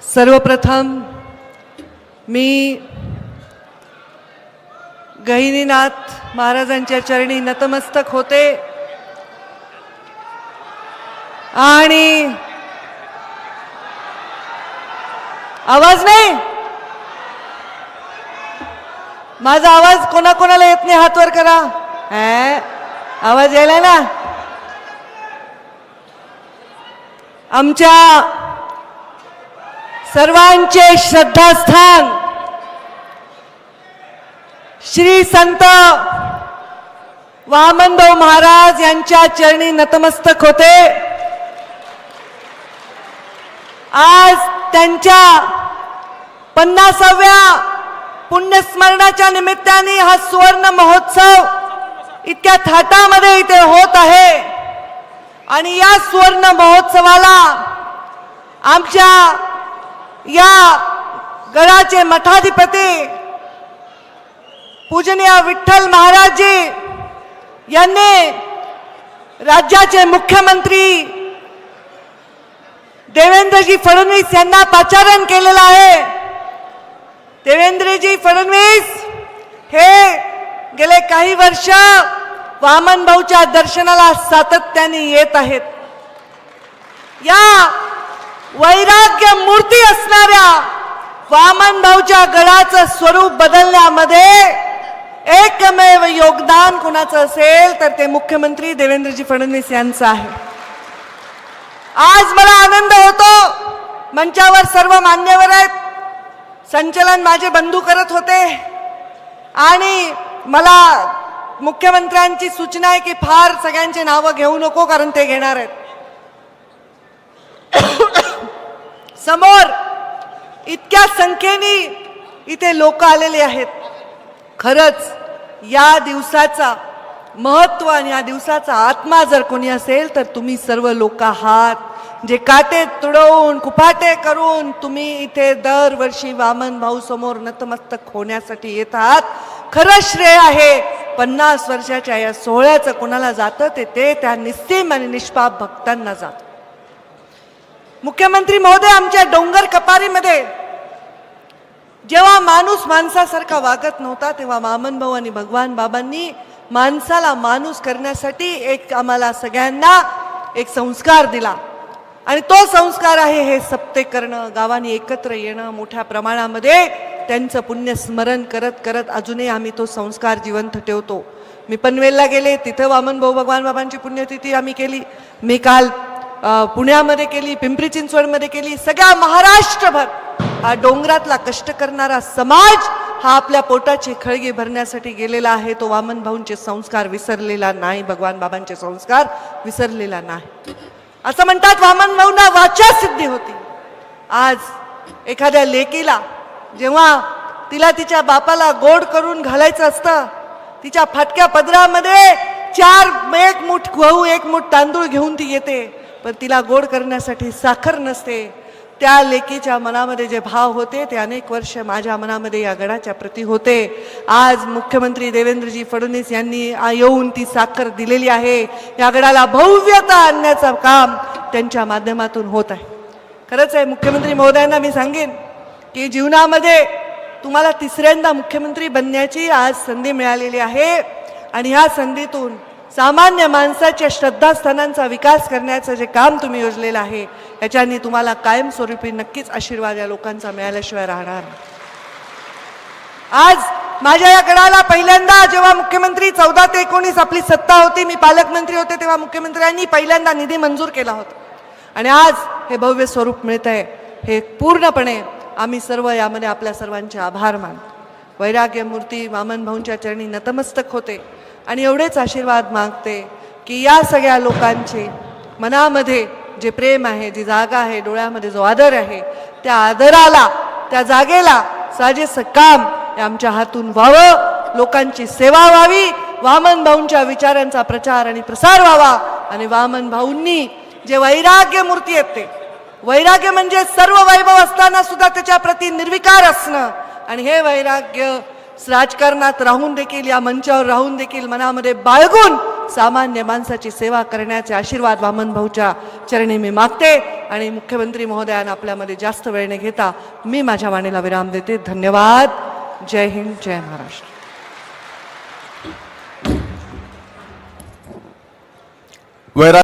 सर्वप्रथम मी गहिनीनाथ महाराजांच्या चरणी नतमस्तक होते आणि आवाज नाही, माझा आवाज कोणाकोणाला येत नाही हात वर करा. आवाज यायला ना. आमच्या सर्वांचे श्रद्धास्थान श्री संत वामनभाऊ महाराज यांच्या चरणी नतमस्तक होते. आज त्यांच्या 50व्या पुण्यस्मरणाच्या निमित्ताने हा सुवर्ण महोत्सव इतक्या थाटामध्ये इथे होत आहे आणि या सुवर्ण महोत्सवाला आमच्या या गडाचे मठाधिपती पूजनीय विठ्ठल महाराजजी यांनी राज्याचे मुख्यमंत्री देवेंद्रजी फडणवीस यांना पाचारण केलेलं आहे. देवेंद्रजी फडणवीस हे गेले काही वर्ष वामनभाऊच्या दर्शनाला सातत्याने येत आहेत. या वैराग्य मूर्ती असणाऱ्या वामनभाऊच्या गडाचं स्वरूप बदलण्यामध्ये एकमेव योगदान कोणाचं असेल तर ते मुख्यमंत्री देवेंद्रजी फडणवीस यांचं आहे. आज मला आनंद होतो, मंचावर सर्व मान्यवर आहेत, संचलन माझे बंधू करत होते आणि मला मुख्यमंत्र्यांची सूचना आहे की फार सगळ्यांचे नावं घेऊ नको कारण ते घेणार आहेत. समोर इतक्या संख्येने इथे लोक आलेले आहेत. खरंच या दिवसाचा महत्व आणि या दिवसाचा आत्मा जर कोणी असेल तर तुम्ही सर्व लोक आहात, जे काटे तुडवून कुपाटे करून तुम्ही इथे दरवर्षी वामनभाऊ समोर नतमस्तक होण्यासाठी येत आहात. खरं श्रेय आहे 50 वर्षाच्या या सोहळ्याचं कोणाला जातं ते त्या निस्सीम आणि निष्पाप भक्तांना जातं. मुख्यमंत्री महोदय, आमच्या डोंगर कपारीमध्ये जेव्हा माणूस माणसासारखा वागत नव्हता तेव्हा वामनभाऊ आणि भगवान बाबांनी माणसाला माणूस करण्यासाठी एक आम्हाला सगळ्यांना एक संस्कार दिला आणि तो संस्कार आहे हे सप्ते करणं, गावांनी एकत्र येणं, मोठ्या प्रमाणामध्ये त्यांचं पुण्यस्मरण करत करत अजूनही आम्ही तो संस्कार जिवंत ठेवतो. मी पनवेलला गेले, तिथं वामनभाऊ भगवान बाबांची पुण्यतिथी आम्ही केली. मी काल पुण्यामध्ये केली, पिंपरी चिंचवडमध्ये केली. सगळ्या महाराष्ट्रभर हा डोंगरातला कष्ट करणारा समाज हा आपल्या पोटाची खळगी भरण्यासाठी गेलेला आहे. तो वामनभाऊंचे संस्कार विसरलेला नाही, भगवान बाबांचे संस्कार विसरलेला नाही. असं म्हणतात वामनभाऊंना वाचा सिद्धी होती. आज एखाद्या लेकीला जेव्हा तिला तिच्या बापाला गोड करून घालायचं असतं, तिच्या फाटक्या पदरामध्ये 1 मूठ गहू 1 मूठ तांदूळ घेऊन ती येते, पण तिला गोड करण्यासाठी साखर नसते. त्या लेकीच्या मनामध्ये जे भाव होते ते अनेक वर्ष माझ्या मनामध्ये या गडाच्या प्रती होते. आज मुख्यमंत्री देवेंद्रजी फडणवीस यांनी येऊन ती साखर दिलेली आहे. या गडाला भव्यता आणण्याचं काम त्यांच्या माध्यमातून होत आहे. खरंच आहे, मुख्यमंत्री महोदयांना मी सांगेन की जीवनामध्ये तुम्हाला 3ऱ्यांदा मुख्यमंत्री बनण्याची आज संधी मिळालेली आहे आणि ह्या संधीतून सामान्य माणसाच्या श्रद्धास्थानांचा विकास करण्याचं जे काम तुम्ही योजलेलं आहे याच्यानी तुम्हाला कायमस्वरूपी नक्कीच आशीर्वाद या लोकांचा मिळाल्याशिवाय राहणार. आज माझ्या या गडाला पहिल्यांदा जेव्हा मुख्यमंत्री 14 ते 19 आपली सत्ता होती, मी पालकमंत्री होते, तेव्हा मुख्यमंत्र्यांनी पहिल्यांदा निधी मंजूर केला होता आणि आज हे भव्य स्वरूप मिळत आहे. हे पूर्णपणे आम्ही सर्व यामध्ये आपल्या सर्वांचे आभार मानतो. वैराग्य मूर्ती वामनभाऊंच्या चरणी नतमस्तक होते आणि एवढेच आशीर्वाद मागते की या सगळ्या लोकांचे मनामध्ये जे प्रेम आहे, जी जागा आहे, डोळ्यामध्ये जो आदर आहे, त्या आदराला, त्या जागेला साजेसं काम आमच्या हातून व्हावं, लोकांची सेवा व्हावी, वामनभाऊंच्या विचारांचा प्रचार आणि प्रसार व्हावा आणि वामनभाऊंनी जे वैराग्य मूर्ती आहेत ते वैराग्य म्हणजे सर्व वैभव असताना सुद्धा त्याच्या प्रती निर्विकार असणं आणि हे वैराग्य राजकारणात राहून देखील या मंचावर राहून देखील मनामध्ये बाळगून सामान्य माणसाची सेवा करण्याचे आशीर्वाद वामनभाऊच्या चरणी मी मागते. आणि मुख्यमंत्री महोदयानं आपल्यामध्ये जास्त वेळ न घेता मी माझ्या वाणीला विराम देते. धन्यवाद. जय हिंद, जय महाराष्ट्र.